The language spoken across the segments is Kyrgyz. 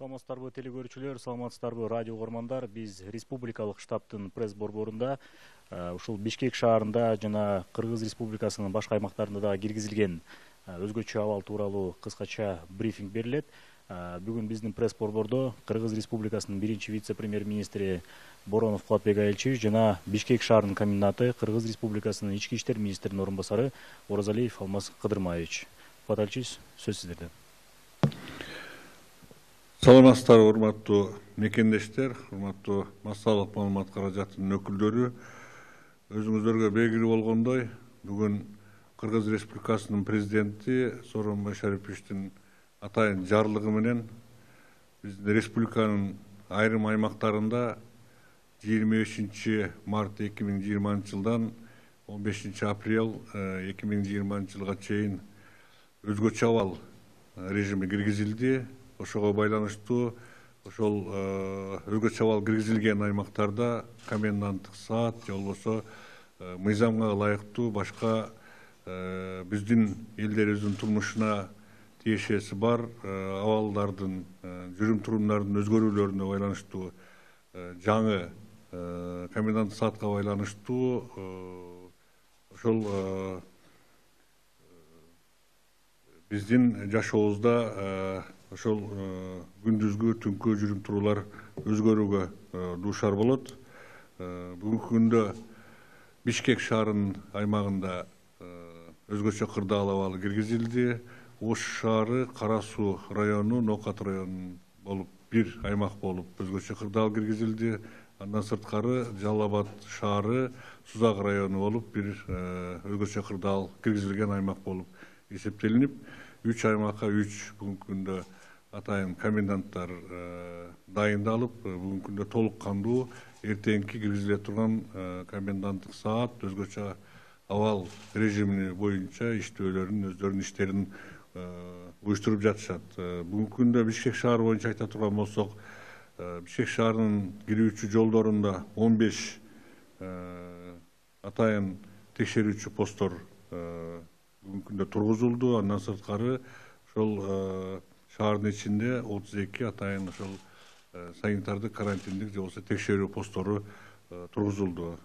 Саламатсыздарбы телекөрүүчүлөр, саламатсыздарбы радио угармандар. Биз республикалык штабтын пресс борборунда ушул Бишкек шаарында жана Кыргыз Республикасынын башка аймактарында да киргизилген өзгөчө абал тууралуу кыскача брифинг берилет. Бүгүн биздин пресс борбордо Кыргыз Республикасынын биринчи вице-премьер-министри Боронов Кулатбек Айылчевич жана Бишкек шаарынын коменданты Кыргыз Республикасынын ички иштер министринин орун басары Оразалиев Алмаз Кыдырмаевич. Кулат Айылчевич, сөз сиздерде. Саламатсыздар, урматтуу мекендештер, урматтуу массалык маалымат каражатынын өкүлдөрү. Өзүңүздөргө белгилүү болгондой, бүгүн Кыргыз Республикасынын президенти Сооронбай Шариповичтин атайын жарлыгы менен биздин республиканын айрым аймактарында 25 март 2020 жылдан 15 апрель 2020 жылга чейин өзгөчө абал режими киргизилди. Ошого байланыштуу ошол өзгөчө абал киргизилген аймактарда коменданттык саат же болбосо мыйзамга ылайыктуу башка биздин элдерибиздин турмушуна тиешеси бар абалдардын жүрүм турумдардын өзгөрүүлөрүнө байланыштуу жаңы коменданттык саатка байланыштуу ошол биздин жашообузда ошол күндүзгү түнкү жүрүм туруулар өзгөрүүгө дуушар болот. Бүгүнкү күндө Бишкек шаарынын аймагында өзгөчө кырдаал абалы киргизилди. Ош шаары, Кара Суу району, Ноокат району болуп бир аймак болуп өзгөчө кырдаал киргизилди. Андан сырткары Жалал Абад шаары, Сузак району болуп бир өзгөчө кырдаал киргизилген аймак болуп эсептелинип, 3 аймакка 3 бүгүнкү күндө атайын коменданттар дайындалып, бүгүнкү күндө толук кандуу эртеңки киргизиле турган коменданттык саат өзгөчө абал режимини боюнча иштөөлөрүн өздөрүнүн иштерин уюштуруп жатышат. Бүгүнкү күндө Бишкек шаары боюнча айта турган болсок, Бишкек шаарынын кирүүчү жолдорунда 15 атайын текшерүүчү посттор бүгүнкү күндө тургузулду. Андан сырткары ошол шаардын ичинде 32 атайын ошол санитардык карантиндик же болбосо текшерүү посттору тургузулду.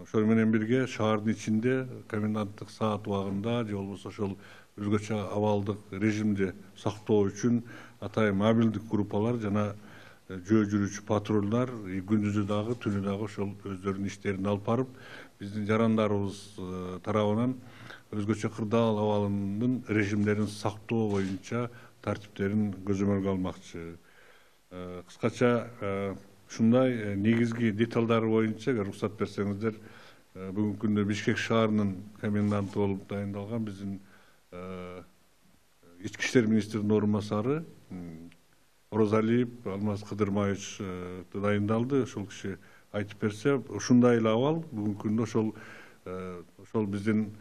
Ошол менен бирге шаардын ичинде коменданттык саат убагында же болбосо ошол өзгөчө абалдык режимди сактоо үчүн атайын мобилдик группалар жана жөө жүрүүчү патрулдар күндүзү дагы түнү дагы ошол өздөрүнүн иштерин алып барып, биздин жарандарыбыз тарабынан өзгөчө кырдаал абалынын режимдерин сактоо боюнча тартиптерин көзөмөлгө алмакчы. Кыскача ушундай негизги деталдары боюнча уруксат берсеңиздер, бүгүнкү күндө Бишкек шаарынын коменданты болуп дайындалган биздин ички иштер министринин орун басары Оразалиев Алмаз Кыдырмаевич дайындалды. Ошол киши айтып берсе, ушундай эле абал бүгүнкү күндө ошол биздин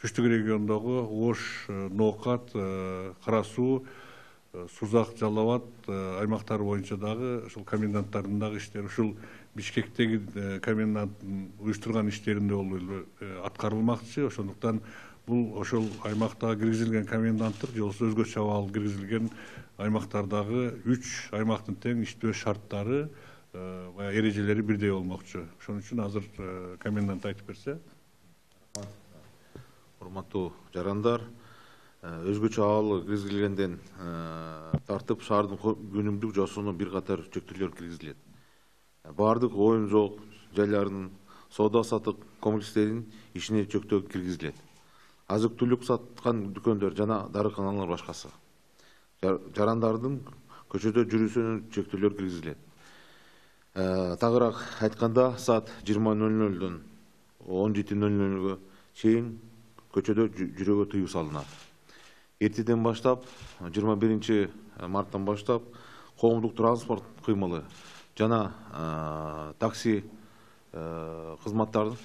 түштүк региондогу Ош, Ноокат, Кара Суу, Сузак, Жалал Абад аймактары боюнча дагы ошол коменданттардын дагы иштери ушул Бишкектеги коменданттын уюштурган иштеринде болуп аткарылмакчы. Ошондуктан бул ошол аймактагы киргизилген коменданттык же болбосо өзгөчө абал киргизилген аймактардагы 3 аймактын тең иштөө шарттары, эрежелери бирдей болмокчу. Ошон үчүн азыр комендант айтып берсе. Урматтуу жарандар, өзгөчө абалы киргизилгенден тартып шаардын күнүмдүк жашоосуна бир катар чектөөлөр киргизилет. Бардык оюн жол жайларынын соода сатык комплекстеринин ишине чектөө киргизилет. Азык түлүк саткан дүкөндөр жана дарыканалар башкасы. Жарандардын көчөдө жүрүүсүнө чектөөлөр киргизилет. Тагыраак айтканда, саат 20:00-дөн 17:00-гө чейин көчөдө жүрүүгө тыюу салынат. Эртеден баштап, 21 марттан баштап, коомдук транспорт кыймылы жана такси кызматтарын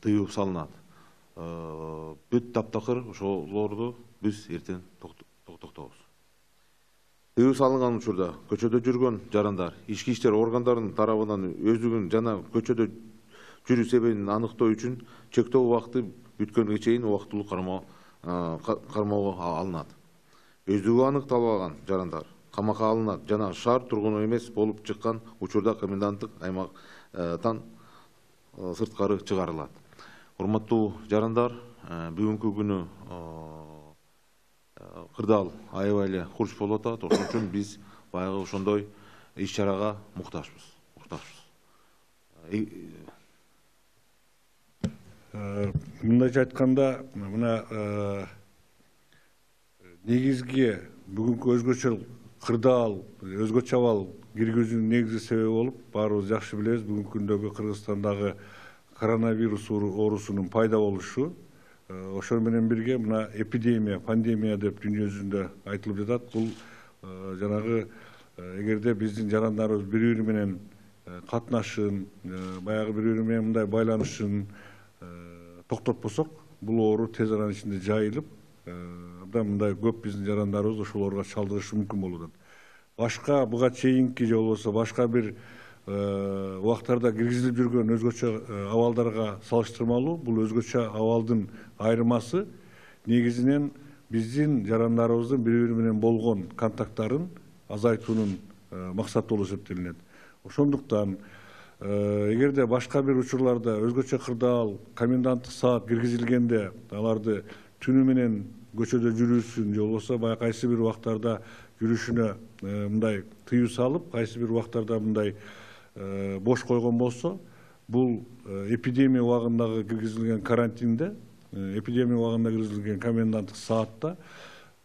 тыюу салынат. Бүт таптакыр ошолорду биз эртең токтотобуз. Тыюу салынган учурда көчөдө жүргөн жарандар ички иштер органдарынын тарабынан өздүгүн жана көчөдө жүрүү себебин аныктоо үчүн чектөө убакыты бүткөнгө чейин убактылуу кармоого алынат. Өздүгү аныкталбаган жарандар камакка алынат жана шаар тургуну эмес болуп чыккан учурда коменданттык аймактан сырткары чыгарылат. Урматтуу жарандар, бүгүнкү күнү кырдаал аябай эле курч болуп атат. Ошон үчүн биз баягы ошондой иш-чарага муктажбыз. Мындайча айтканда, мына негизги бүгүнкү өзгөчө кырдаал, өзгөчө абал киргизүүнүн негизги себеби болуп, баарыбыз жакшы билебиз, бүгүнкү күндөгү Кыргызстандагы коронавирус оорусунун пайда болушу. Ошол менен бирге мына эпидемия, пандемия деп дүйнө жүзүндө айтылып жатат. Бул жанагы эгерде биздин жарандарыбыз бири-бири менен катнашын, баягы бири-бири менен мындай байланышын токтотпосок, бул оору тез аранын ичинде жайылып, абдан мындай көп биздин жарандарыбыз ошол ооруга чалдыгышы мүмкүн болуп атат. Башка буга чейинки же болбосо башка бир убактарда киргизилип жүргөн өзгөчө абалдарга салыштырмалуу бул өзгөчө абалдын айырмасы негизинен биздин жарандарыбыздын бири-бири менен болгон контакттарын азайтуунун максаты болуп эсептелинет. Ошондуктан эгерде башка бир учурларда өзгөчө кырдаал коменданттык саат киргизилгенде аларды түнү менен көчөдө жүрүүсүн же болбосо баягы кайсы бир убактарда жүрүшүнө мындай тыюу салып, кайсы бир убактарда мындай бош койгон болсо, бул эпидемия убагындагы киргизилген карантинде, эпидемия убагында киргизилген коменданттык саатта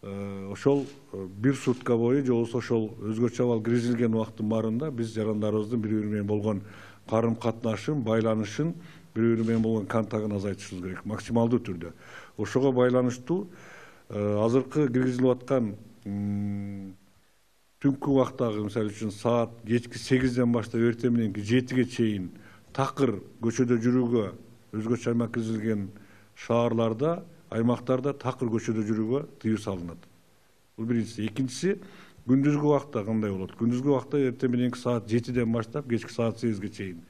ошол бир сутка бою же болбосо ошол өзгөчө абал киргизилген убакыттын баарында биз жарандарыбыздын бири-бири менен болгон карым катнашын, байланышын, бири-бири менен болгон контагын азайтышыбыз керек максималдуу түрдө. Ошого байланыштуу азыркы киргизилип аткан түнкү убактагы, мисалы үчүн саат кечки 8ден баштап эртең мененки 7ге чейин такыр көчөдө жүрүүгө өзгөчө аймак киргизилген шаарларда, аймактарда такыр көчөдө жүрүүгө тыюу салынат. Бул биринчиси. Экинчиси, күндүзгү убакта кандай болот? Күндүзгү убакта эртең мененки саат 7ден баштап кечки саат 8ге чейин.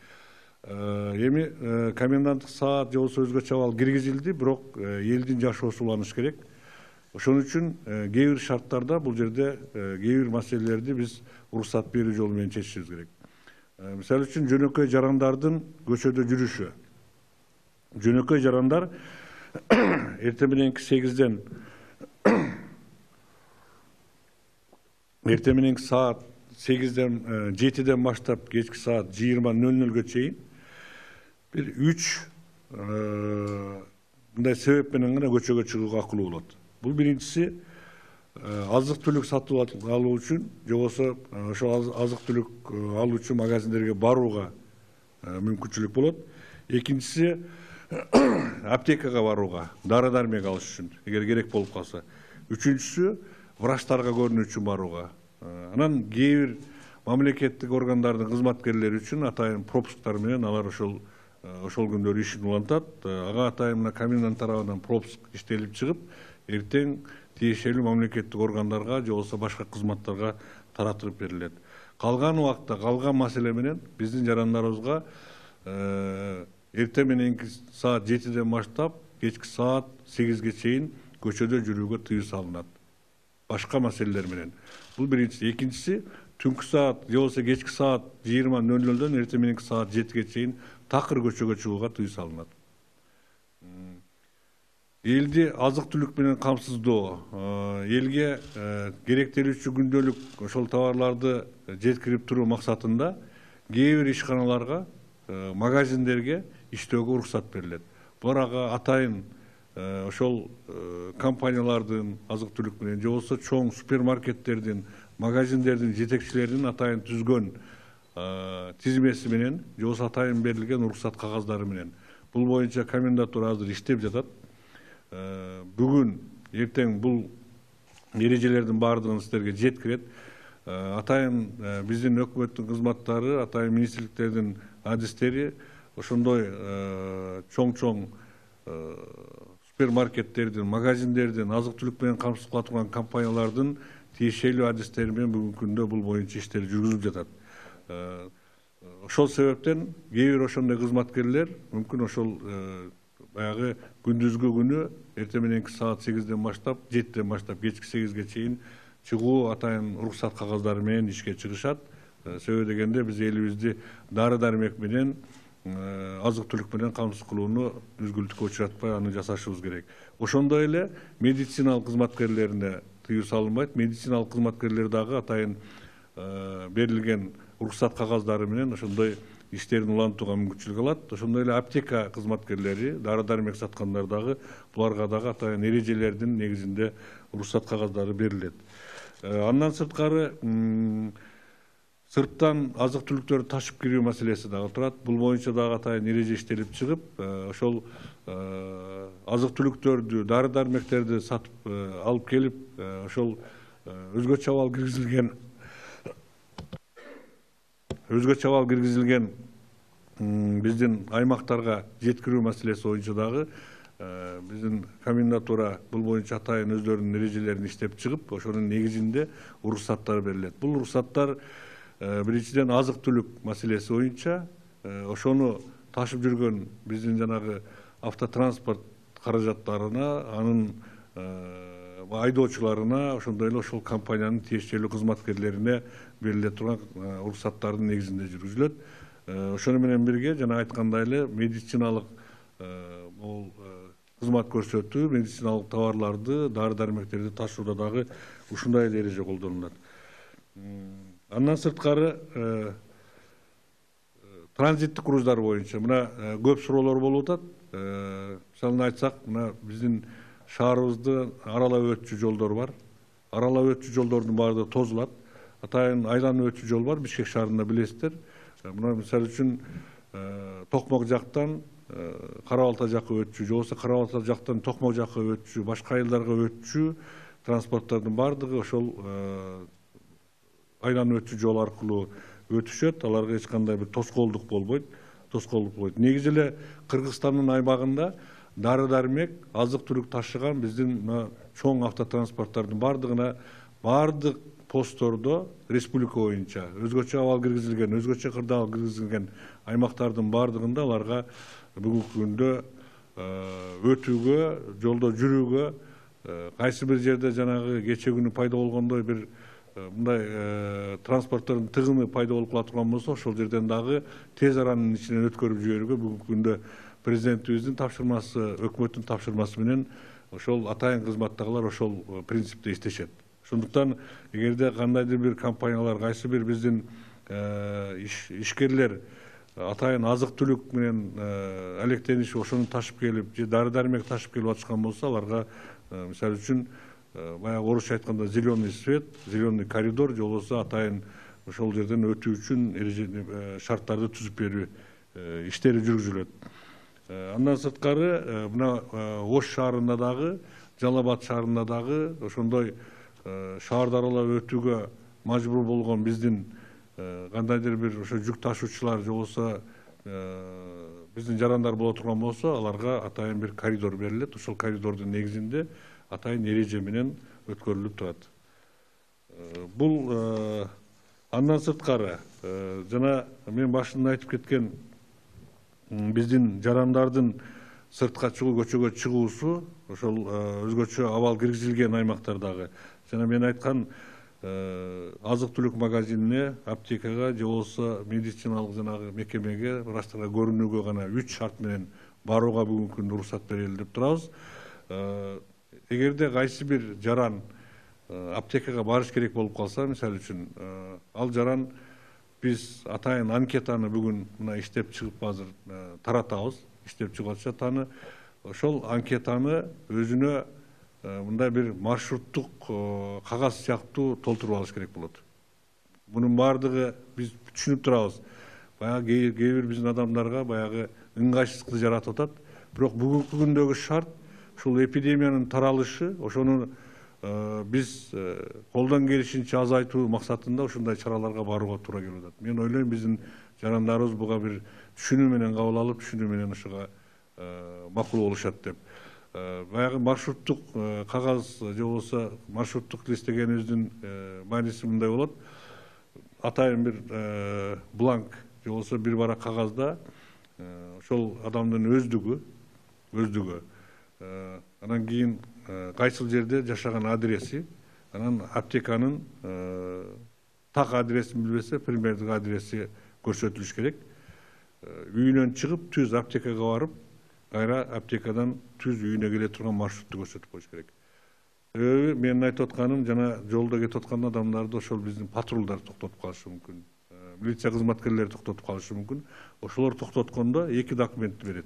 Эми коменданттык саат же болбосо өзгөчө абал киргизилди, бирок элдин жашоосу уланыш керек. Ошон үчүн кээ бир шарттарда бул жерде кээ бир маселелерди биз уруксат берүү жолу менен чечишибиз керек. Мисалы үчүн жөнөкөй жарандардын көчөдө жүрүшү. Жөнөкөй жарандар эртең мененки 8ден эртең мененки саат 8ден 7ден баштап кечки саат 20:00-га чейин бир 3 мындай себеп менен гана көчөгө чыгууга акылуу болот. Бул биринчиси азык түлүк сатып алуу үчүн, же болбосо ошол азык түлүк алуу үчүн магазиндерге барууга мүмкүнчүлүк болот. Экинчиси аптекага барууга, дары-дармек алыш үчүн, эгер керек болуп калса. Үчүнчүсү врачтарга көрүнүү үчүн барууга. Анан кээ бир мамлекеттик органдардын кызматкерлери үчүн атайын пропусктар менен алар ошол күндөрү ишин улантат. Ага атайын мына комендант тарабынан пропуск иштелип чыгып, эртең тиешелүү мамлекеттик органдарга же болбосо башка кызматтарга таратылып берилет. Калган убакта, калган маселе менен биздин жарандарыбызга эртең мененки саат 7ден баштап кечки саат 8ге чейин көчөдө жүрүүгө тыюу салынат. Башка маселелер менен. Бул биринчиси. Экинчиси, түнкү саат же болбосо кечки саат 20:00-дөн эртең мененки саат 7ге чейин такыр көчөгө чыгууга тыюу салынат. Элди азык түлүк менен камсыздоо, элге керектелүүчү күндөлүк ошол товарларды жеткирип туруу максатында кээ бир ишканаларга, магазиндерге иштөөгө уруксат берилет. Булар ага атайын ошол компаниялардын азык түлүк менен же болбосо чоң супермаркеттердин, магазиндердин жетекчилеринин атайын түзгөн тизмеси менен же болбосо атайын берилген уруксат кагаздары менен. Бул боюнча комендатура азыр иштеп жатат. Бүгүн эртең бул эрежелердин баардыгын сиздерге жеткирет. Атайын биздин өкмөттүн кызматтары, атайын министрликтердин адистери ошондой чоң супермаркеттердин, магазиндердин, азык түлүк менен камсыз кыла турган компаниялардын тиешелүү адистери менен бүгүнкү күндө бул боюнча иштер жүргүзүлүп жатат. Ошол себептен кээ бир ошондой кызматкерлер мүмкүн ошол баягы күндүзгү күнү эртең мененки саат 8ден баштап, 7ден баштап кечки 8ге чейин чыгуу атайын уруксат кагаздары менен ишке чыгышат. Себеби дегенде биз элибизди дары дармек менен азык түлүк менен камсыз кылууну үзгүлтүккө учуратпай аны жасашыбыз керек. Ошондой эле медициналык кызматкерлерине тыюу салынбайт. Медициналык кызматкерлер дагы атайын берилген уруксат кагаздары менен ошондой иштерин улантууга мүмкүнчүлүк алат. Ошондой эле аптека кызматкерлери, дары дармек саткандар дагы буларга дагы атайын эрежелердин негизинде уруксат кагаздары берилет. Андан сырткары сырттан азык түлүктөрдү ташып кирүү маселеси дагы турат. Бул боюнча дагы атайын эреже иштелип чыгып, ошол азык түлүктөрдү, дары дармектерди сатып алып келип, ошол өзгөчө абал киргизилген биздин аймактарга жеткирүү маселеси боюнча дагы биздин комендатура бул боюнча атайын өздөрүнүн эрежелерин иштеп чыгып, ошонун негизинде уруксаттар берилет. Бул уруксаттар биринчиден азык түлүк маселеси боюнча ошону ташып жүргөн биздин жанагы автотранспорт каражаттарына, анын айдоочуларына, ошондой эле ошол компаниянын тиешелүү кызматкерлерине бериле турган уруксаттардын негизинде жүргүзүлөт. Ошону менен бирге жана айткандай эле медициналык кызмат көрсөтүү, медициналык товарларды, дары дармектерди ташууда дагы ушундай эле эреже колдонулат. Андан сырткары транзиттик крууздар боюнча мына көп суроолор болуп атат. Мисалын айтсак, мына биздин шаарыбызды аралап өтчү жолдор бар. Аралап өтчү жолдордун баардыгы тозулат. Атайын айланып өтчү жол бар, Бишкек шаарында билесиздер. Мына мисалы үчүн Токмок жактан Кара-Балта жакка өтчү, же болбосо Кара-Балта жактан Токмок жакка өтчү, башка айылдарга өтчү транспорттардын баардыгы ошол айланып өтчү жол аркылуу өтүшөт. Аларга эч кандай бир тоскоолдук болбойт. Негизи эле Кыргызстандын аймагында дары дармек, азык түлүк ташыган биздин чоң автотранспорттардын баардыгына баардык посттордо республика боюнча өзгөчө абал киргизилген, өзгөчө кырдаал киргизилген аймактардын баардыгында аларга бүгүнкү күндө өтүүгө, жолдо жүрүүгө, кайсы бир жерде жанагы кече күнү пайда болгондой бир мындай транспорттордун тыгыны пайда болуп кала турган болсо, ошол жерден дагы тез аранын ичинен өткөрүп жиберүүгө бүгүнкү күндө президентибиздин тапшырмасы, өкмөттүн тапшырмасы менен ошол атайын кызматтагылар ошол принципте иштешет. Ошондуктан эгерде кандайдыр бир компаниялар, кайсы бир биздин ишкерлер атайын азык түлүк менен алектенишип, ошону ташып келип, же дары дармек ташып келип атышкан болсо, аларга мисалы үчүн баягы орусча айтканда зеленый свет, зеленый коридор, же болбосо атайын ошол жерден өтүү үчүн шарттарды түзүп берүү иштери жүргүзүлөт. Андан сырткары мына Ош шаарында дагы, Жалал Абад шаарында дагы ошондой шаарды аралап өтүүгө мажбур болгон биздин кандайдыр бир ошо жүк ташуучулар, же болбосо биздин жарандар боло турган болсо, аларга атайын бир коридор берилет. Ошол коридордун негизинде атайын эреже менен өткөрүлүп турат. Бул андан сырткары жана мен башында айтып кеткен биздин жарандардын сыртка чыгуу, көчөгө чыгуусу ошол өзгөчө абал киргизилген аймактардагы жана мен айткан азык түлүк магазинине, аптекага, же болбосо медициналык жанагы мекемеге, врачтарга көрүнүүгө гана 3 шарт менен барууга бүгүнкү күндө уруксат берели деп турабыз. Эгерде кайсы бир жаран аптекага барыш керек болуп калса, мисалы үчүн ал жаран биз атайын анкетаны бүгүн мына иштеп чыгып азыр таратабыз, иштеп чыгып атышат аны. Ошол анкетаны өзүнө мындай бир маршруттук кагаз сыяктуу толтуруп алыш керек болот. Мунун баардыгы биз түшүнүп турабыз. Баягы кээ бир биздин адамдарга баягы ыңгайсыздыкты жаратып атат. Бирок бүгүнкү күндөгү шарт ушул эпидемиянын таралышы, ошону биз колдон келишинче азайтуу максатында ушундай чараларга барууга туура келип атат. Мен ойлойм биздин жарандарыбыз буга бир түшүнүү менен кабыл алып, түшүнүү менен ошого макул болушат деп. Баягы маршруттук кагаз же болбосо маршруттук листегенибиздин мааниси мындай болот. Атайын бир бланк же болбосо бир барак кагазда ошол адамдын өздүгү, анан кийин кайсыл жерде жашаган адреси, анан аптеканын так адресин билбесе примердик адреси көрсөтүлүш керек. Үйүнөн чыгып түз аптекага барып, кайра аптекадан түз үйүнө келе турган маршрутту көрсөтүп коюш керек. Менин айтып атканым, жана жолдо кетип аткан адамдарды ошол биздин патрулдар токтотуп калышы мүмкүн. Милиция кызматкерлери токтотуп калышы мүмкүн. Ошолор токтоткондо эки документти берет.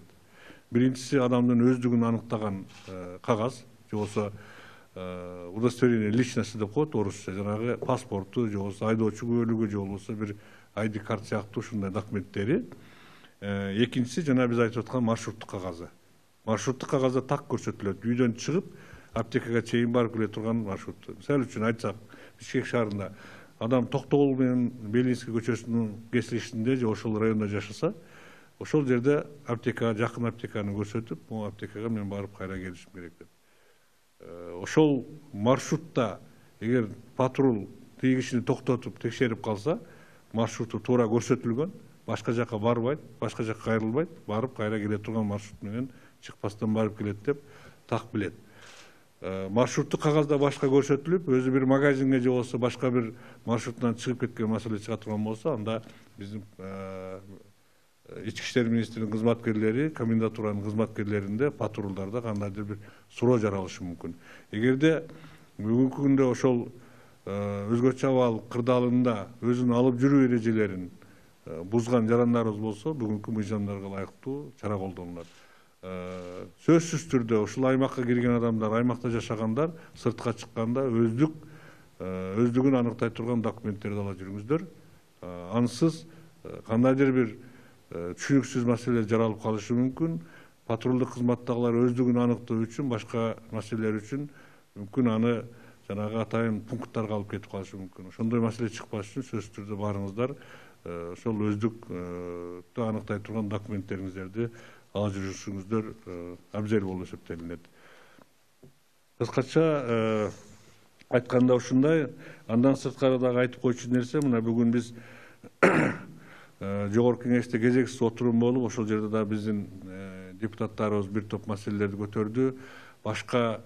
Биринчиси адамдын өздүгүн аныктаган кагаз, же болбосо удостоверение личности деп коет орусча, жанагы паспорту, же болбосо айдоочу куөлүгү, же болбосо бир ID карт сыяктуу ушундай документтери. Экинчиси жана биз айтып аткан маршруттук кагазы. Маршруттук кагазда так көрсөтүлөт. Үйдөн чыгып аптекага чейин барып келе турган маршрут. Мисалы үчүн айтсак, Бишкек шаарында адам Токтогул менен Белинский көчөсүнүн кесилишинде же ошол райондо жашаса, ошол жерде аптека, жакын аптеканы көрсөтүп, могу аптекага мен барып кайра келишим керек деп. Ошол маршрутта эгер патрул тиги кишини токтотуп текшерип калса, маршруту туура көрсөтүлгөн, башка жака барбайт, башка жака кайрылбайт, барып кайра келе турган маршрут менен чыкпастан барып келет деп так билет. Маршруттук кагазда башка көрсөтүлүп, өзү бир магазинге же болбосо башка бир маршруттан чыгып кеткен маселе чыга турган болсо, анда биздин Ички иштер министринин кызматкерлери, комендатуранын кызматкерлеринде, патрулдарда кандайдыр бир суроо жаралышы мүмкүн. Эгерде бүгүнкү күндө ошол өзгөчө абал кырдаалында өзүнүн алып жүрүү эрежелерин бузган жарандарыбыз болсо, бүгүнкү мыйзамдарга ылайыктуу чара колдонулат. Сөзсүз түрдө ушул аймакка кирген адамдар, аймакта жашагандар сыртка чыкканда өздүгүн аныктай турган документтерди ала жүрүңүздөр. Ансыз кандайдыр бир түшүнүксүз маселе жаралып калышы мүмкүн. Патрулдук кызматтагылар өздүгүн аныктоо үчүн, башка маселелер үчүн мүмкүн аны жанагы атайын пункттарга алып кетип калышы мүмкүн. Ошондой маселе чыкпаш үчүн сөзсүз түрдө барыңыздар ошол өздүктү аныктай турган документтериңиздерди ала жүрүшүңүздөр абзел болуп эсептелинет. Кыскача айтканда ушундай. Андан сырткары дагы айтып койчу нерсе, мына бүгүн биз Жогорку кеңеште кезексиз отурум болуп, ошол жерде да биздин депутаттарыбыз бир топ маселелерди көтөрдү. Башка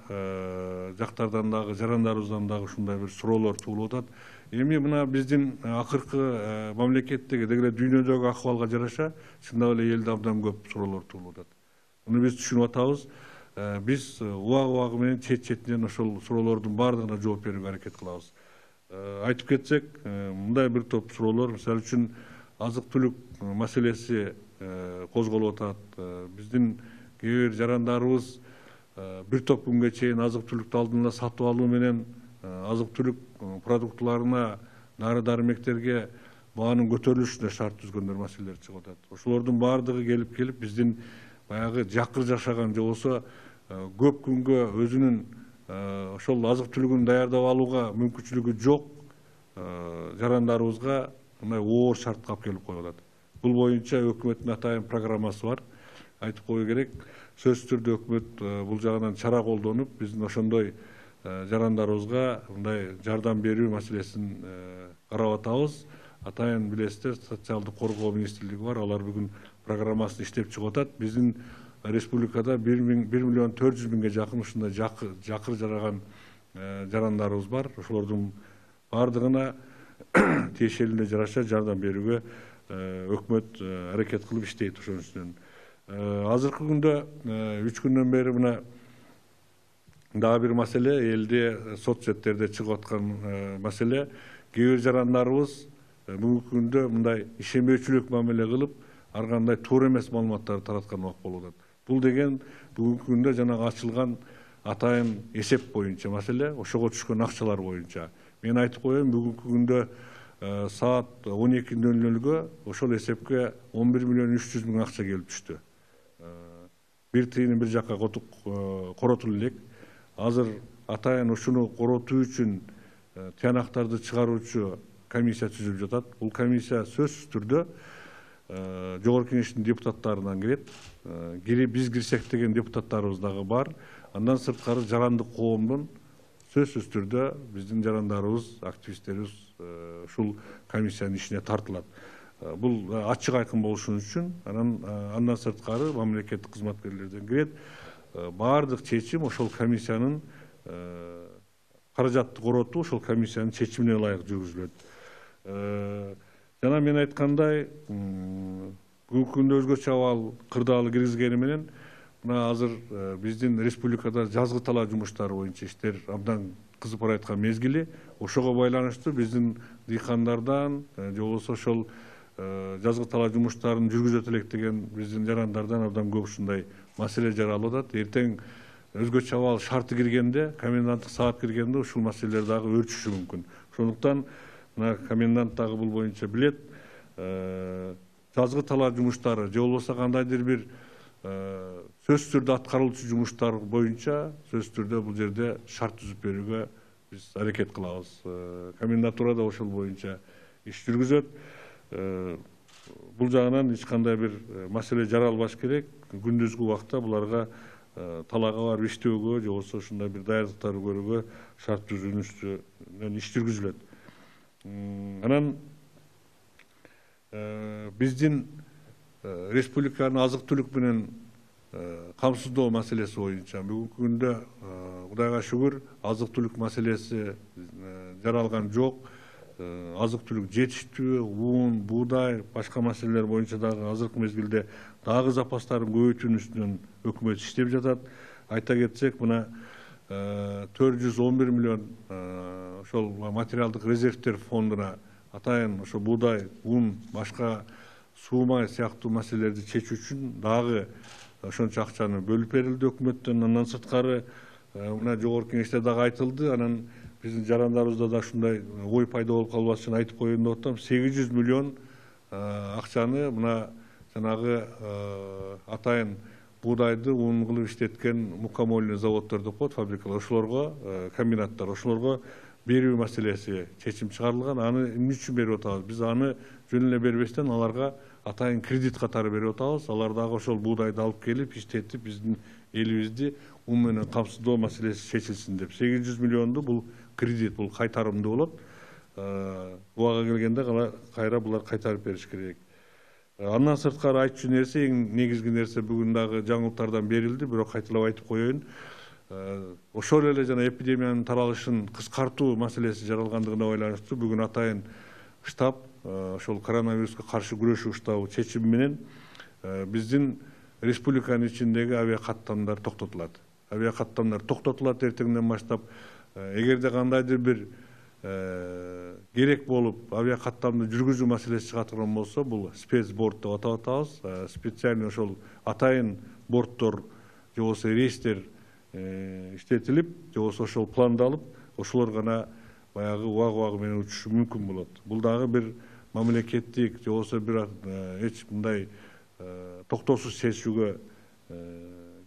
жактардан дагы, жарандарыбыздан дагы ушундай бир суроолор туулуп атат. Эми мына биздин акыркы мамлекеттеги, деги эле дүйнөдөгү акыбалга жараша, чындап эле элде абдан көп суроолор туулуп атат. Муну биз түшүнүп атабыз. Биз убагы менен чет-четинен ошол суроолордун баардыгына жооп берүүгө аракет кылабыз. Айтып кетсек, мындай бир топ суроолор, мисалы үчүн азык-түлүк маселеси козголуп атат. Биздин кээ бир жарандарыбыз бир топ күнгө чейин азык-түлүктү алдын ала сатып алуу менен азык-түлүк продуктыларына, дары-дармектерге баанын көтөрүлүшүнө шарт түзгөндөр маселелер чыгып атат. Ошолордун баардыгы келип биздин баягы жакыр жашаган же болбосо көп күнгө өзүнүн ошол азык-түлүгүн даярдап алууга мүмкүнчүлүгү жок жарандарыбызга мындай оор шартка алып келип коюп атат. Бул боюнча өкмөттүн атайын программасы бар. Айтып кою керек, сөзсүз түрдө өкмөт бул жагынан чара колдонуп, биздин ошондой жарандарыбызга мындай жардам берүү маселесин карап атабыз. Атайын билесиздер, социалдык коргоо министрлиги бар, алар бүгүн программасын иштеп чыгып атат. Биздин республикада 1 миллион 400 миңге жакын ушундай жакыр жараган жарандарыбыз бар. Ошолордун баардыгына тиешелине жараша жардам берүүгө өкмөт аракет кылып иштейт ошон үчүн. Азыркы күндө 3 күндөн бери мына дагы бир маселе, элде соцсеттерде чыгып аткан маселе, кээ бир жарандарыбыз бүгүнкү күндө мындай ишенбөөчүлүк мамиле кылып, ар кандай туура эмес маалыматтарды тараткан убак болуп атат. Бул деген бүгүнкү күндө жанагы ачылган атайын эсеп боюнча маселе, ошого түшкөн акчалар боюнча. Мен айтып коеюн, бүгүнкү күндө саат 12:00-гө ошол эсепке 11 миллион 300 миң акча келип түштү. Бир тыйынын бир жакка коротулуп элек. Азыр атайын ушуну коротуу үчүн тыянактарды чыгаруучу комиссия түзүлүп жатат. Бул комиссия сөзсүз түрдө Жогорку кеңештин депутаттарынан кирет. Биз кирсек деген депутаттарыбыз дагы бар. Андан сырткары жарандык коомдун сөзсүз түрдө биздин жарандарыбыз, активисттерибиз ушул комиссиянын ишине тартылат. Бул ачык айкын болушун үчүн андан сырткары мамлекеттик кызматкерлерден кирет. Баардык чечим ошол комиссиянын каражатты коротуу ошол комиссиянын чечимине ылайык жүргүзүлөт. Жана мен айткандай, бүгүнкү күндө өзгөчө абал кырдаалы киргизгени менен мына азыр биздин республикада жазгы талаа жумуштары боюнча иштер абдан кызып бараткан мезгили. Ошого байланыштуу биздин дыйкандардан же болбосо ошол жазгы талаа жумуштарын жүргүзөт элек деген биздин жарандардан абдан көп ушундай маселе жаралып атат. Эртең өзгөчө абал шарты киргенде, коменданттык саат киргенде ушул маселелер дагы өрчүшү мүмкүн. Ошондуктан мына комендант дагы бул боюнча билет. Жазгы талаа жумуштары же болбосо кандайдыр бир сөзсүз түрдө аткарылчу жумуштар боюнча сөзсүз түрдө бул жерде шарт түзүп берүүгө биз аракет кылабыз. Комендатура да ошол боюнча иш жүргүзөт. Бул жагынан эч кандай бир маселе жаралбаш керек. Күндүзгү убакта буларга талаага барып иштөөгө же болбосо ушундай бир даярдыктарды көрүүгө шарт түзүүнүн үстүнөн иш жүргүзүлөт. Анан биздин республиканын азык түлүк менен камсыздоо маселеси боюнча бүгүнкү күндө Кудайга шүгүр азык түлүк маселеси жаралган жок. Азык түлүк жетиштүү, уун, буудай, башка маселелер боюнча дагы азыркы мезгилде дагы запастарын көбөйтүүнүн үстүнөн өкмөт иштеп жатат. Айта кетсек, мына 411 миллион ошол материалдык резервтер фондуна атайын ошо буудай, ун, башка суу май сыяктуу маселелерди чечүү үчүн дагы ошончо акчаны бөлүп берилди өкмөттөн. Андан сырткары мына жогорку кеңеште дагы айтылды. Анан биздин жарандарыбызда да ушундай ой пайда болуп калбаш үчүн айтып коеюн деп атам. 800 миллион акчаны мына жанагы атайын буудайды ун кылып иштеткен мукомольный заводдор деп коет, фабрикалар, ошолорго, комбинаттар, ошолорго берүү маселеси чечим чыгарылган. Аны эмне үчүн берип атабыз? Биз аны жөн эле бербестен аларга атайын кредит катары берип атабыз. Алар дагы ошол буудайды алып келип иштетип биздин элибизди ун менен камсыздоо маселеси чечилсин деп. 800 миллионду бул кредит, бул кайтарымды болот. Убага келгенде кайра булар кайтарып бериш керек. Андан сырткары айтчу нерсе, эң негизги нерсе бүгүн дагы жаңылыктардан берилди, бирок кайталап айтып коеюн. Ошол эле жана эпидемиянын таралышын кыскартуу маселеси жаралгандыгына байланыштуу бүгүн атайын штаб ошол коронавируска каршы күрөшүү штабы чечими менен биздин республиканын ичиндеги авиа каттамдар токтотулат. Авиа каттамдар токтотулат эртеңден баштап. Эгерде кандайдыр бир керек болуп авиа каттамды жүргүзүү маселеси чыга турган болсо, бул спецборд деп атап атабыз. Специальный ошол атайын борттор же болбосо рейстер иштетилип, же болбосо ошол пландалып, ошолор гана баягы убак менен учушу мүмкүн болот. Бул дагы бир мамлекеттик же болбосо бир эч мындай токтоосуз чечүүгө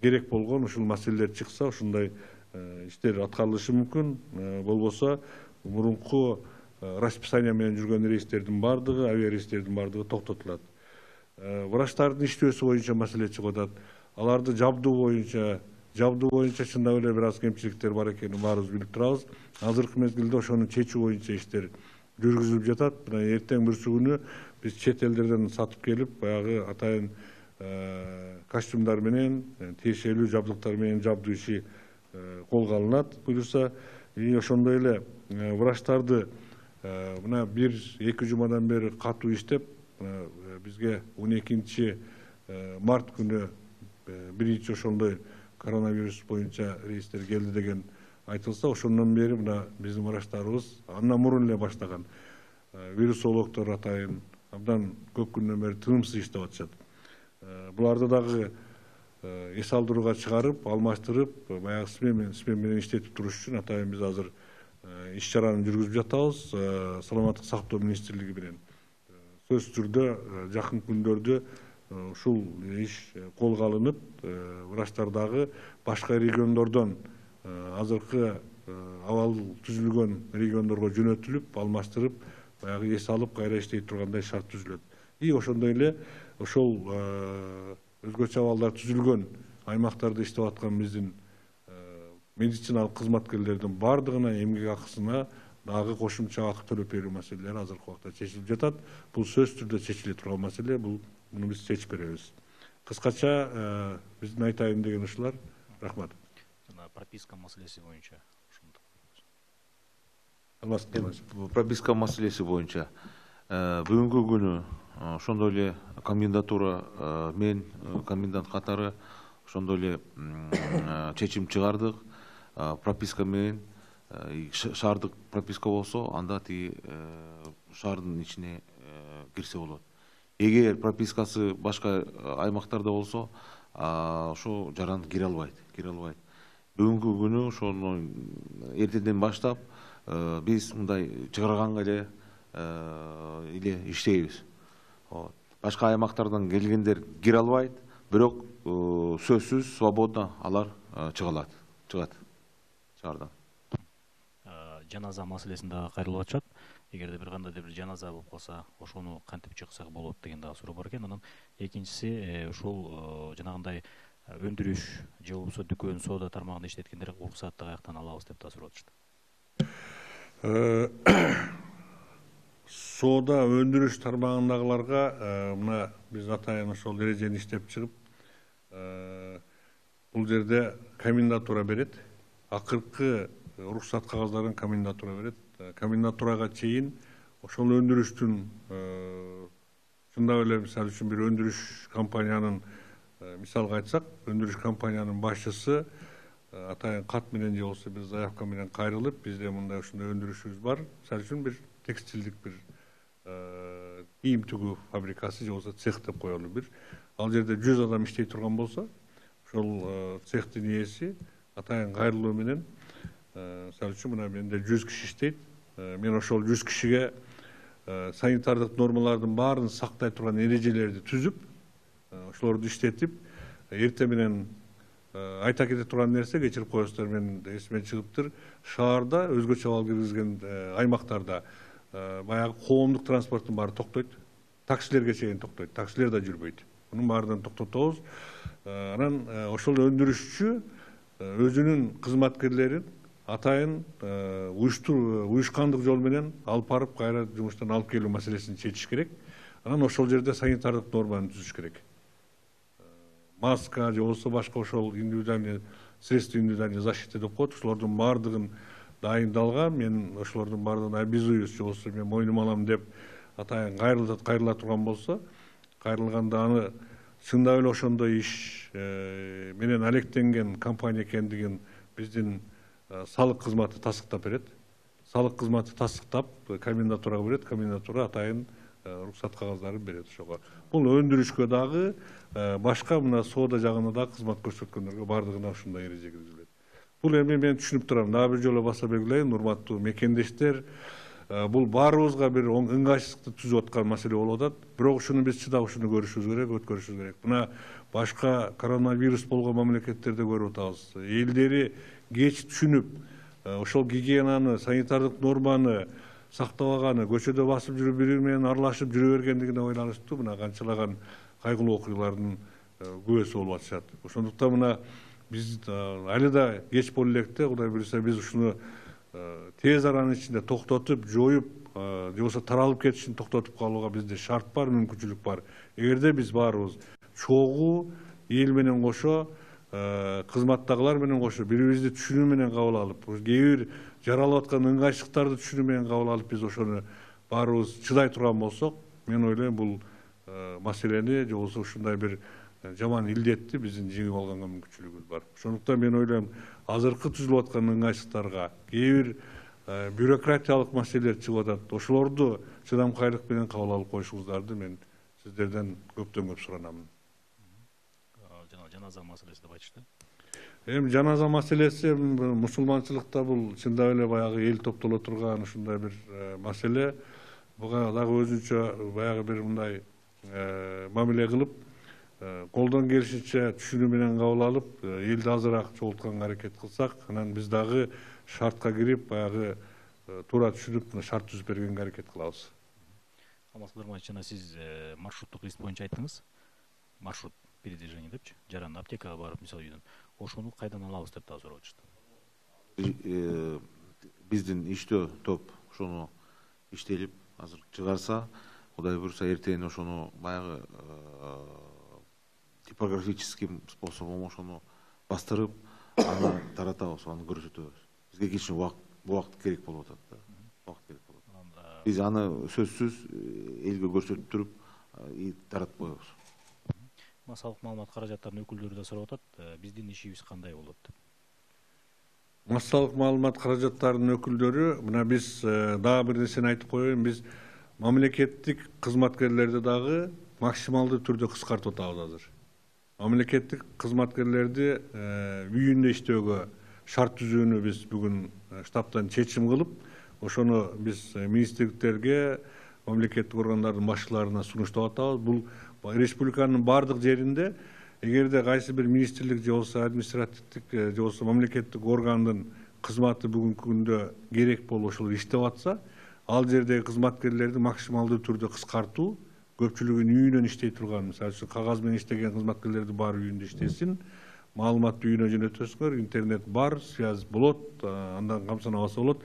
керек болгон ушул маселелер чыкса, ушундай иштер аткарылышы мүмкүн. Болбосо мурунку расписание менен жүргөн рейстердин бардыгы, авиа рейстердин бардыгы токтотулат. Врачтардын иштөөсү боюнча маселе чыгып атат. Аларды жабдуу боюнча чындап эле бир аз кемчиликтер бар экенин баарыбыз билип турабыз. Азыркы мезгилде ошону чечүү боюнча иштер жүргүзүлүп жатат. Мына эртең бүрсү күнү биз чет элдерден сатып келип, баягы атайын костюмдар менен, тиешелүү жабдыктар менен жабдуу иши колго алынат. Буюрса, ошондой эле врачтарды мына 1-2 жумадан бери катуу иштеп, бизге 12 март күнү биринчи ошондой коронавирус боюнча рейстер келди деген айтылса, ошондон бери мына биздин врачтарыбыз андан мурун эле баштаган. Вирусологдор атайын абдан көп күндөн бери тынымсыз иштеп атышат. Буларды дагы эс алдырууга чыгарып, алмаштырып, баягы смен менен иштетип туруш үчүн атайын биз азыр иш чараны жүргүзүп жатабыз. Саламаттык сактоо министрлиги менен сөзсүз түрдө жакын күндөрдө ушул иш колго алынып, врачтар дагы башка региондордон азыркы абал түзүлгөн региондорго жөнөтүлүп, алмаштырып, баягы эс алып кайра иштей тургандай шарт түзүлөт. И ошондой эле ошол өзгөчө абалдар түзүлгөн аймактарда иштеп аткан биздин медициналык кызматкерлердин бардыгына эмгек акысына дагы кошумча акы төлөп берүү маселелери азыркы убакта чечилип жатат. Бул сөзсүз түрдө чечиле турган маселе, муну биз чечип беребиз. Кыскача биздин айтайын деген ушулар. Рахмат. Прописка маселеси боюнча прописка маселеси боюнча бүгүнкү күнү ошондой эле комендатура мен комендант катары ошондой эле чечим чыгардык. Прописка менен шаардык прописка болсо анда тиги шаардын ичине кирсе болот. Эгер пропискасы башка аймактарда болсо ошо жаран кире албайт. Бүгүнкү күнү ошону эртеден баштап биз мындай чыгарганга эле иштейбиз. Башка аймактардан келгендер кире албайт, бирок сөзсүз свободно алар чыгат шаардан. Жаназа маселесин дагы кайрылып атышат. Эгерде бир кандай бир жаназа болуп калса, ошону кантип чыксак болот деген дагы суроо бар экен. Анан экинчиси ушул жанагындай өндүрүш же болбосо дүкөн соода тармагында иштеткендер уруксатты каяктан алабыз деп да сурап атышты. Соода өндүрүш тармагындагыларга мына биз атайын ошол эрежени иштеп чыгып, бул жерде комендатура берет. Акыркы уруксат кагаздарын комендатура берет. Комендатурага чейин ошол өндүрүштүн чындап эле мисалы үчүн бир өндүрүш компаниянын мисалга айтсак, өндүрүш компаниянын башчысы атайын кат менен же болбосо бир заявка менен кайрылып, бизде мындай ушундай өндүрүшүбүз бар. Мисалы үчүн бир текстилдик бир кийим тигүү фабрикасы же болбосо цех деп коелу бир. Ал жерде 100 адам иштей турган болсо, ошол цехтин ээси атайын кайрылуу менен мисалы үчүн мына менде 100 киши иштейт. Мен ошол 100 кишиге санитардык нормалардын баарын сактай турган эрежелерди түзүп, ошолорду иштетип, эрте менен айта кете турган нерсе, кечирип коесуздар, мен эсимен чыгыптыр, шаарда өзгөчө абал киргизген аймактарда баягы коомдук транспорттун баары токтойт. Таксилерге чейин токтойт, таксилер да жүрбөйт. Мунун баарын токтотобуз. Анан ошол өндүрүшчү өзүнүн кызматкерлерин атайын уюшкандык жол менен алып барып кайра жумуштан алып келүү маселесин чечиш керек. Анан ошол жерде санитардык норманы түзүш керек. Маска же болбосо башка ошол индивидуальный средства индивидуальной защиты деп коет. Ошолордун баардыгын дайындалган. Мен ошолордун баардыгын обязуюсь же болбосо мен мойнума алам деп атайын кайрыла турган болсо, кайрылганда аны чындап эле ошондой иш менен алектенген компания экендигин биздин салык кызматы тасыктап берет. Салык кызматы тасыктап комендатурага берет. Комендатура атайын уруксат кагаздарын берет ошого. Бул өндүрүшкө дагы башка мына соода жагына да кызмат көрсөткөндөргө баардыгына ушундай эреже киргизилет. Бул эми мен түшүнүп турам. Дагы бир жолу баса белгилейин, урматтуу мекендештер, бул баарыбызга бир ыңгайсыздыкты түзүп аткан маселе болуп атат. Бирок ушуну биз чыдап ушуну көрүшүбүз керек, өткөрүшүбүз керек. Мына башка коронавирус болгон мамлекеттерде көрүп атабыз. Элдери кеч түшүнүп, ошол гигиенаны, санитардык норманы сактабаганы, көчөдө басып жүрүп бири менен аралашып жүрө бергендигине ойлонушту. Мына канчалаган кайгылуу окуялардын күбөсү болуп атышат. Ошондуктан мына биз али да кеч боло электе, Кудай буйруса биз ушуну тез аранын ичинде токтотуп, жоюп, же болбосо таралып кетишин токтотуп калууга бизде шарт бар, мүмкүнчүлүк бар. Эгерде биз баарыбыз чогуу эл менен кошо, кызматтагылар менен кошо бири-бирибизди түшүнүү менен кабыл алып, кээ бир жаралып аткан ыңгайчылыктарды түшүнүү менен кабыл алып, биз ошону баарыбыз чыдай турган болсок, мен ойлойм бул маселени же болбосо ушундай бир жаман илдетти биздин жеңип алганга мүмкүнчүлүгүбүз бар. Ошондуктан мен ойлойм, азыркы түзүлүп аткан ыңгайчылыктарга, кээ бир бюрократиялык маселелер чыгып атат. Ошолорду чыдамкайлык менен кабыл алып коюшуңуздарды мен сиздерден көптөн көп суранамын. Жаназа маселеси деп айтышты. Эми жаназа маселеси мусулманчылыкта бул чындап эле баягы эл топтоло турган ушундай бир маселе. Буга дагы өзүнчө баягы бир мындай мамиле кылып, колдон келишинче түшүнүү менен кабыл алып, элди азыраак чогултканга аракет кылсак, анан биз дагы шартка кирип, баягы туура түшүнүп, шарт түзүп бергенге аракет кылабыз. Алмаз Кыдырманович, жана сиз маршруттук рейс боюнча айттыңыз. Маршрут передвижение депчи, жаран аптекага барып, мисалы үйдөн. Ошону кайдан алабыз деп да сурап атышты. Биздин иштөө топ ошону иштелип азыр чыгарса, Кудай буйруса эртең ошону баягы типографическим способом ошону бастырып, аны таратабыз, аны көрсөтөбүз. Бизге кичине убакыт керек болуп атат да. убакыт керек болот. Биз аны сөзсүз элге көрсөтүп туруп таратып коебуз. Массалык маалымат каражаттарынын өкүлдөрү да сурап атат, биздин ишибиз кандай болот деп. Массалык маалымат каражаттарынын өкүлдөрү, мына биз дагы бир нерсени айтып коеюн, биз мамлекеттик кызматкерлерди дагы максималдуу түрдө кыскартып атабыз азыр. Мамлекеттик кызматкерлерди үйүндө иштөөгө шарт түзүүнү биз бүгүн штабтан чечим кылып, ошону биз министрликтерге, мамлекеттик органдардын башчыларына сунуштап атабыз. Бул республиканын бардык жеринде эгерде кайсы бир министрлик же болбосо административдик же болбосо мамлекеттик органдын кызматы бүгүнкү күндө керек болуп ошол иштеп атса, ал жердеги кызматкерлерди максималдуу түрдө кыскартуу, көпчүлүгүн үйүнөн иштей турган, мисалы үчүн кагаз менен иштеген кызматкерлерди баары үйүндө иштесин, маалыматты үйүнө жөнөтөсүңөр, интернет бар, связь болот, андан камсына алса болот.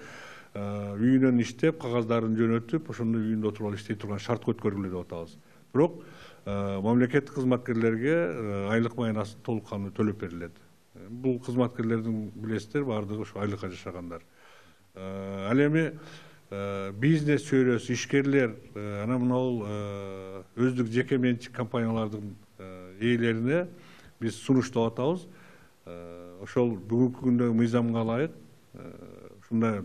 Үйүнөн иштеп, кагаздарын жөнөтүп, ошондо үйүндө отуруп алып иштей турган шарт көткөрүлгүлө деп атабыз. Бирок мамлекеттик кызматкерлерге айлык майнасы толук кандуу төлөп берилет. Бул кызматкерлердин билесиздер, баардыгы ошо айлыкка жашагандар. Ал эми бизнес чөйрөсү, ишкерлер, анан мынабул өздүк жеке менчик компаниялардын ээлерине биз сунуштап атабыз. Ошол бүгүнкү күндөгү мыйзамга ылайык ушундай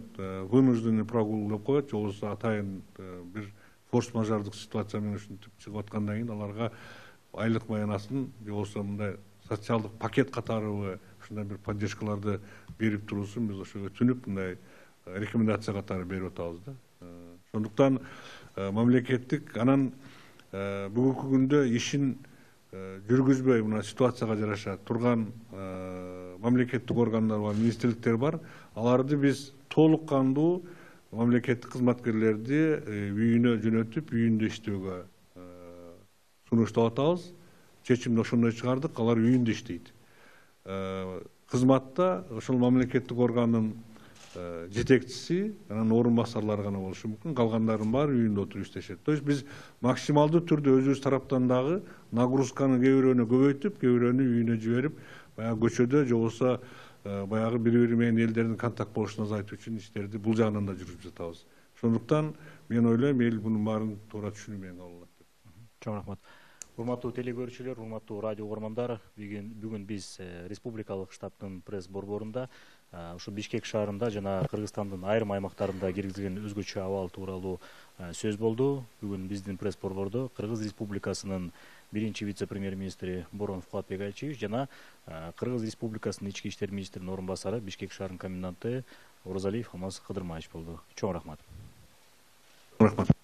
вынужденный прогул деп коет, же болбосо атайын бир форс-мажордук ситуация менен ушинтип чыгып аткандан кийин аларга айлык майнасын же болбосо мындай социалдык пакет катарыбы ушундай бир поддержкаларды берип туруусун биз ошого түнүп мындай рекомендация катары берип атабыз да. Ошондуктан мамлекеттик анан бүгүнкү күндө ишин жүргүзбөй мына ситуацияга жараша турган мамлекеттик органдар бар, министрликтер бар. Аларды биз толук кандуу мамлекеттик кызматкерлерди үйүнө жөнөтүп, үйүндө иштөөгө сунуштап атабыз. Чечимди ошондой чыгардык, алар үйүндө иштейт. Кызматта ошол мамлекеттик органдын жетекчиси, анан орун басарлары гана болушу мүмкүн, калгандардын баары үйүндө отуруп иштешет. То есть биз максималдуу түрдө өзүбүз тараптан дагы нагрузканы кээ бирөөнү көбөйтүп, кээ бирөөнү үйүнө жиберип, баягы көчөдө же болбосо баягы бири-бири менен элдердин контакт болушун азайтуу үчүн иштерди бул жагынан да жүргүзүп жатабыз. Ошондуктан мен ойлойм, эл бунун баарын туура түшүнүү менен кабыл алат деп. Чоң рахмат. Урматтуу телекөрүүчүлөр, урматтуу радио угармандар, бүгүн биз республикалык штабтын пресс борборунда ушу Бишкек шаарында жана Кыргызстандын айрым аймактарында киргизилген өзгөчө абал тууралуу сөз болду. Бүгүн биздин пресс борбордо Кыргыз Республикасынын биринчи вице-премьер-министри Боронов Кубатбек Айчиевич жана Кыргыз Республикасынын ички иштер министринин орун басары Бишкек шаарынын коменданты Оразалиев Алмаз Кыдырмаевич болду. Чоң рахмат. Рахмат.